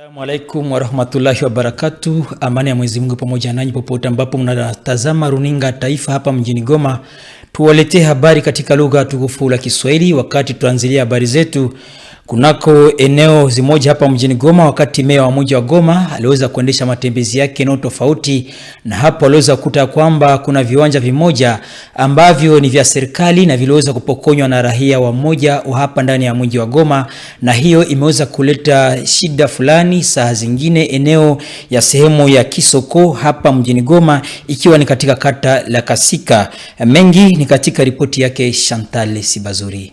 Assalamu alaikum warahmatullahi wabarakatuh. Amani ya Mwenyezi Mungu pamoja nanyi popote ambapo mnatazama runinga taifa hapa mjini Goma. Tuwaletee habari katika lugha tukufu la Kiswahili. Wakati tuanzilia habari zetu kunako eneo zimoja hapa mjini Goma, wakati meya wa mji wa Goma aliweza kuendesha matembezi yake eneo tofauti, na hapo aliweza kukuta kwamba kuna viwanja vimoja ambavyo ni vya serikali na viliweza kupokonywa na raia wa mmoja wa hapa ndani ya mji wa Goma, na hiyo imeweza kuleta shida fulani saa zingine eneo ya sehemu ya Kisoko hapa mjini Goma, ikiwa ni katika kata la Kasika. Mengi ni katika ripoti yake Chantal Sibazuri.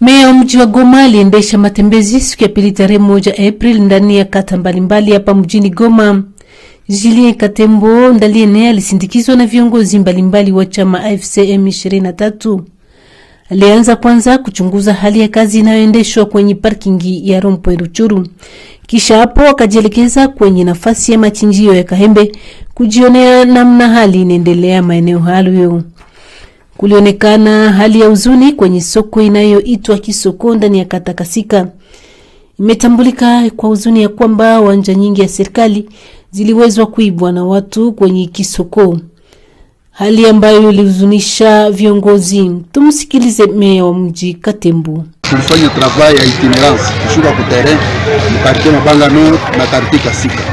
Meya wa mji wa Goma aliendesha matembezi siku ya pili tarehe 1 April ndani ya kata mbalimbali hapa mjini Goma. Julien Katembo ndaliene alisindikizwa na viongozi mbalimbali wa chama AFC M23. Alianza kwanza kuchunguza hali ya kazi inayoendeshwa kwenye parkingi ya Rond-Point Ruchuru. Kisha hapo akajielekeza kwenye nafasi ya machinjio ya Kahembe kujionea namna hali inaendelea maeneo hayo. Kulionekana hali ya huzuni kwenye soko inayoitwa Kisoko ndani ya kata Kasika. Imetambulika kwa huzuni ya kwamba wanja nyingi ya serikali ziliwezwa kuibwa na watu kwenye Kisoko, hali ambayo ilihuzunisha viongozi. Tumsikilize meya wa mji Katembo. Tulifanya travail ya itinerance kushuka ku terrain mkartie Mabanga Nord na kartie Kasika.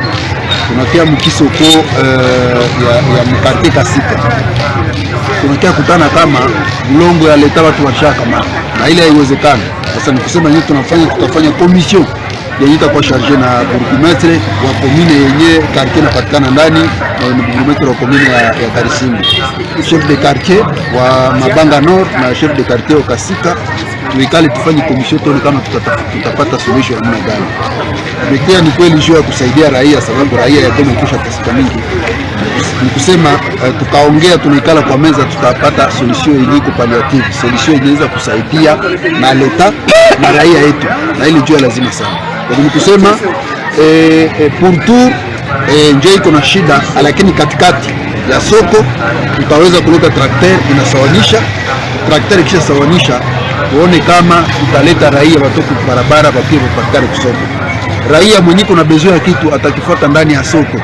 Tunakia mkisoko ya mkartie Kasika. Tunakia kutana kama mlongo ya leta watu washaka na ile haiwezekani. Sasa nikusema nini tutafanya commission yenye itakuwa charge na burgometre wa commune yenye quartier napatikana ndani, na burgometre wa commune ya Karisimbi, chef de quartier wa Mabanga Nord na chef de quartier wa Kasika. Tuikale tufanye commission tuone kama tutapata solution ya namna gani. Pekee ni kweli juu ya kusaidia raia, sababu raia ya Goma kusha pesa mingi. Nikusema tukaongea, tunaikala kwa meza, tutapata solution yenye iko palliative, solution yenye inaweza kusaidia na leta na raia yetu, na ile juu lazima sana. Kwa nikusema pour tour nje iko na shida, lakini katikati ya soko tutaweza kuleta trakter inasawanisha. Trakter kisha sawanisha, tuone kama tutaleta raia watoke barabara wapie wapatikane kusoko. Raia mwenye kuna besoin ya kitu atakifuata ndani ya soko.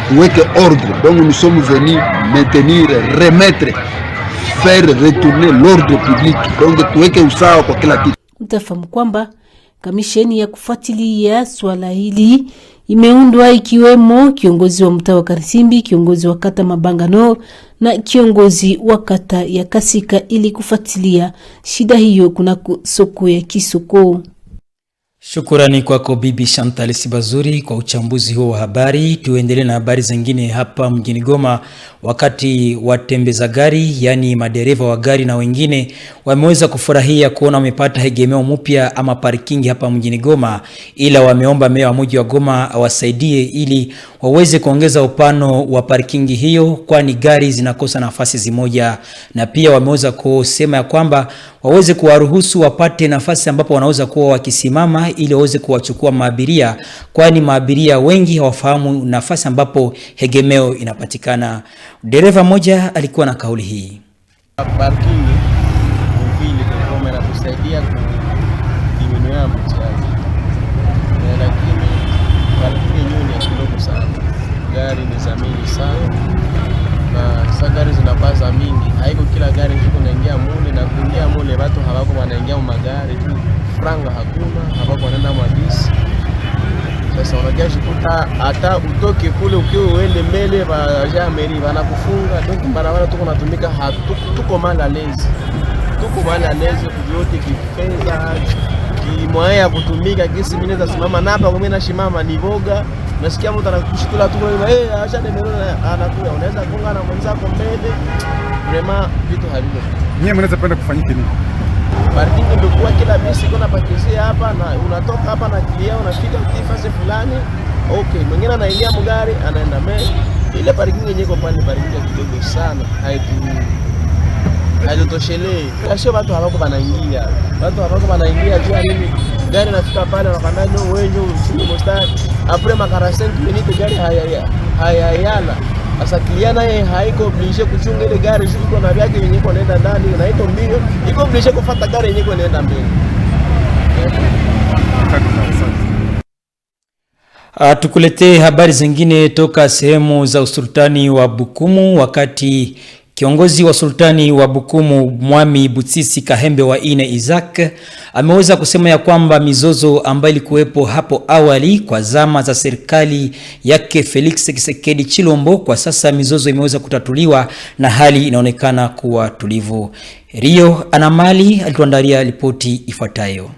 Tuweke ordre. Donc nous sommes venus maintenir, remettre, faire retourner l'ordre public. Donc tuweke usawa kwa kila kitu. Mtafahamu kwamba kamisheni ya kufuatilia swala hili imeundwa, ikiwemo kiongozi wa mtaa wa Karisimbi, kiongozi wa kata Mabanga Nord na kiongozi wa kata ya Kasika, ili kufuatilia shida hiyo kuna soko ya Kisoko. Shukrani kwako Bibi Chantal Sibazuri kwa uchambuzi huo wa habari. Tuendelee na habari zingine hapa mjini Goma. Wakati watembeza gari, yani madereva wa gari na wengine, wameweza kufurahia kuona wamepata hegemeo mpya ama parking hapa mjini Goma, ila wameomba meya wa mji wa Goma awasaidie ili waweze kuongeza upano wa parking hiyo, kwani gari zinakosa nafasi zimoja, na pia wameweza kusema ya kwamba waweze kuwaruhusu wapate nafasi ambapo wanaweza kuwa wakisimama ili waweze kuwachukua maabiria, kwani maabiria wengi hawafahamu nafasi ambapo hegemeo inapatikana. Dereva moja alikuwa na kauli hii. Parking vile kwa maana kusaidia kudiminua mchaji. Lakini parking ni kidogo sana. Gari ni zamini sana. Na sasa gari zinapaza mingi. Haiko kila gari kunaingia mule, na kuingia mule watu hawako wanaingia magari tu. Franga hakuna, hawako wanaenda mabisi. Sasa unajikuta hata utoke kule ukiwa uende mbele baja meri wanakufunga. Donc barabara tuko natumika tuko mala lezi. Tuko mala lezi kujiote kifedha kimwaya kutumika kisi mimi naweza simama na hapa, mimi nashimama ni boga. Nasikia mtu anakushikula tu acha ndio anakuja, unaweza kunga na mwenzako mbele. Vraiment vitu havivyo. Nyie mnaweza penda kufanyike nini? Parking ndio kila bisi kuna pakizia hapa, na unatoka hapa na kilia unafika tifasi fulani. Okay, mwingine anaingia mgari anaenda mbele. Ile parking yenyewe kwa pale parking kidogo sana, haitoshelei. Sio watu hawako wanaingia. Watu hawako wanaingia juu nini? Gari nafika pale wanapanda nyo wenyewe usiku mstari. Après makara 5 minutes gari hayayala. Sasa kliana yeye haiko oblige kuchunga ile gari iko na vyake yenyewe kwenda ndani, na ito mbio iko oblige kufuata gari yenyewe kwenda mbele. Tukuletee habari zingine toka sehemu za usultani wa Bukumu, wakati kiongozi wa sultani wa Bukumu Mwami Butsisi Kahembe wa Ine Isaac ameweza kusema ya kwamba mizozo ambayo ilikuwepo hapo awali kwa zama za serikali yake Felix Tshisekedi Chilombo, kwa sasa mizozo imeweza kutatuliwa na hali inaonekana kuwa tulivu. Rio Anamali alituandalia ripoti ifuatayo.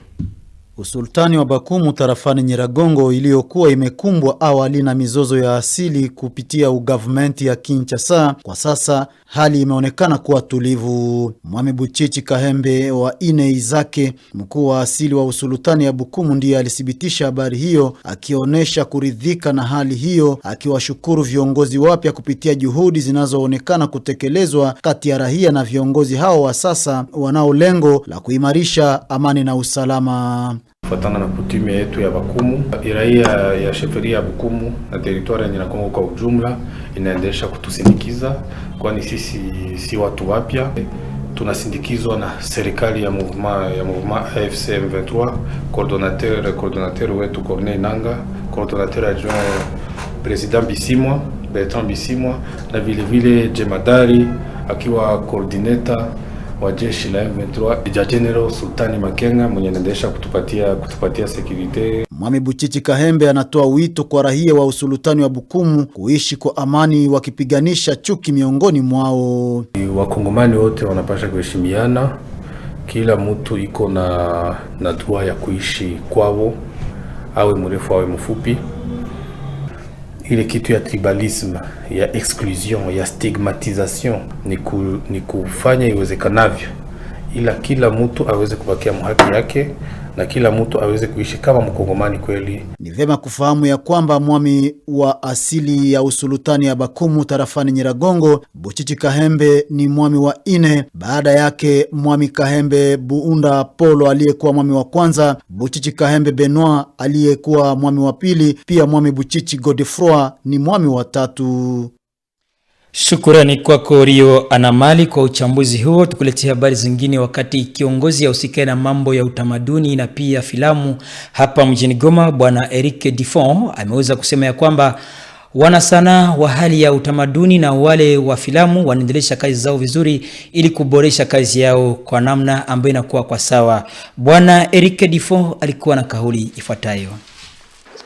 Usultani wa Bakumu tarafani Nyiragongo iliyokuwa imekumbwa awali na mizozo ya asili kupitia ugavumenti ya Kinshasa, kwa sasa hali imeonekana kuwa tulivu. Mwami Buchichi Kahembe wa Ine Izake, mkuu wa asili wa usultani ya Bukumu, ndiye alithibitisha habari hiyo, akionyesha kuridhika na hali hiyo, akiwashukuru viongozi wapya kupitia juhudi zinazoonekana kutekelezwa kati ya raia na viongozi hao wa sasa wanao lengo la kuimarisha amani na usalama. Kufuatana na kutime yetu ya Bakumu, raia ya sheferia ya Bukumu na teritwari ya Nyiragongo kwa ujumla inaendelea kutusindikiza, kwani sisi si watu wapya. Tunasindikizwa na serikali ya mouvement AFC M23, coordinateur wetu Corneille Nanga, coordinateur adjoint president Bisimwa, Bertrand Bisimwa, na vile jemadari akiwa coordinator wa jeshi la M23 General Sultani Makenga mwenye anaendesha kutupatia security. Mwami Buchichi Kahembe anatoa wito kwa raia wa usultani wa Bukumu kuishi kwa amani, wakipiganisha chuki miongoni mwao. Wakongomani wote wanapaswa kuheshimiana, kila mtu iko na droit ya kuishi kwao, awe mrefu awe mfupi. Ile kitu ya tribalisme, ya exclusion, ya stigmatisation ni kufanya iwezekanavyo ila kila mtu aweze kubakia haki yake na kila mtu aweze kuishi kama mkongomani kweli. Ni vema kufahamu ya kwamba mwami wa asili ya usultani ya Bakumu tarafani Nyiragongo, Buchichi Kahembe, ni mwami wa ine. Baada yake Mwami Kahembe Buunda Polo aliyekuwa mwami wa kwanza, Buchichi Kahembe Benoit aliyekuwa mwami wa pili, pia Mwami Buchichi Godefroy ni mwami wa tatu. Shukrani kwako Rio Anamali kwa uchambuzi huo. Tukuletea habari zingine, wakati kiongozi ya usikae na mambo ya utamaduni na pia filamu hapa mjini Goma, Bwana Eric Difon ameweza kusema ya kwamba wanasana wa hali ya utamaduni na wale wa filamu wanaendelesha kazi zao vizuri ili kuboresha kazi yao kwa namna ambayo inakuwa kwa sawa. Bwana Eric Difon alikuwa na kauli ifuatayo.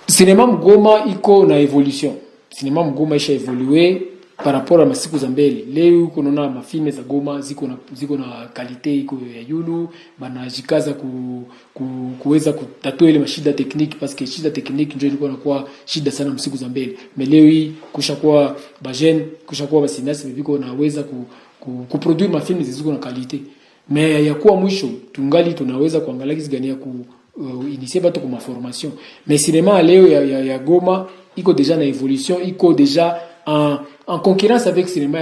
Sinema Mgoma iko na evolution. Sinema Mgoma isha evolue par rapport à masiku za mbele. Leo kunaona mafilme za Goma ziko na kalite iko ya yulu, banajikaza kuweza kutatua ile mashida technique, parce que shida technique ndio ilikuwa inakuwa shida sana masiku za mbele. Leo hii kushakuwa bajen, kushakuwa basinasi biko naweza kuproduce mafilme ziko na kalite. Mais yakuwa mwisho tungali tunaweza kuangalia kizi gani ya initier batu kwa formation. Mais cinéma leo ya Goma iko déjà na évolution, iko déjà en concurrence avec cinéma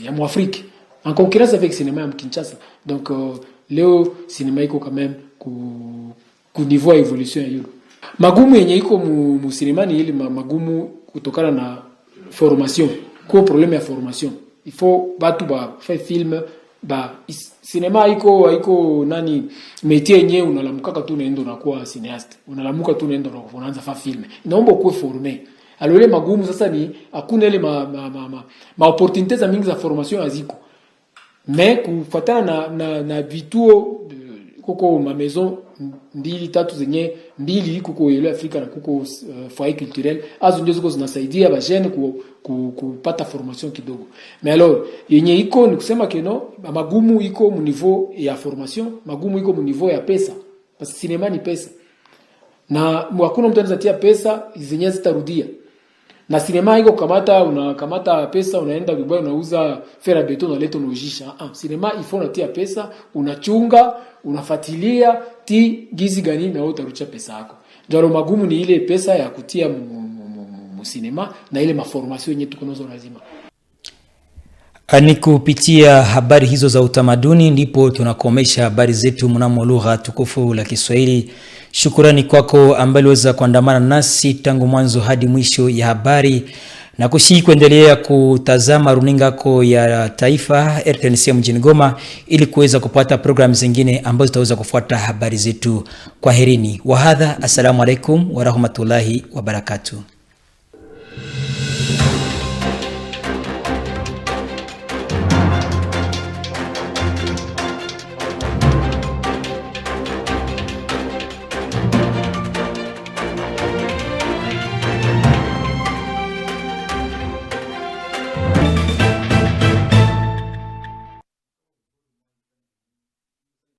ya Mwafrika, en concurrence avec cinéma ya Kinshasa. Donc leo cinéma iko quand même ku niveau ya evolution ya yule. Magumu yenye iko mu cinéma ni ile magumu kutokana na formation. Kwa problème ya formation. Il faut batu ba faire film cinéma iko nani métier yenyewe unalamuka tu unaenda unakuwa cinéaste. Unalamuka tu unaenda unaanza fa film. Inaomba kuwe formé. Alors les magumu sasa ni hakuna ile ma opportunités za mingi za formation aziko. Mais kufuatana na vituo kuko ma maison mbili tatu zenye mbili kuko ile Afrika na kuko foyer culturel azo ndio ziko zinasaidia ba jeune kupata formation kidogo. Mais alors yenye iko ni kusema keno magumu iko mu niveau ya formation, magumu iko mu niveau ya pesa, parce que cinéma ni pesa. Na hakuna mtu anaweza tia pesa zenye zitarudia. Na sinema iko unakamata pesa unaenda Dubai unauza fera beton unaleta unojisha. Sinema ifo unatia pesa, unachunga, unafuatilia ti gizi gani na utarucha pesa yako. Ndio magumu ni ile pesa ya kutia mu sinema na ile maformation yenye tuko nazo lazima. Ani kupitia habari hizo za utamaduni ndipo tunakomesha habari zetu mnamo lugha tukufu la Kiswahili. Shukrani kwako ambaye uliweza kuandamana nasi tangu mwanzo hadi mwisho ya habari. na kushii kuendelea kutazama runinga yako ya taifa RTNC mjini Goma ili kuweza kupata programu zingine ambazo zitaweza kufuata habari zetu. Kwaherini. Wahadha, assalamu alaikum wa rahmatullahi wa barakatuh.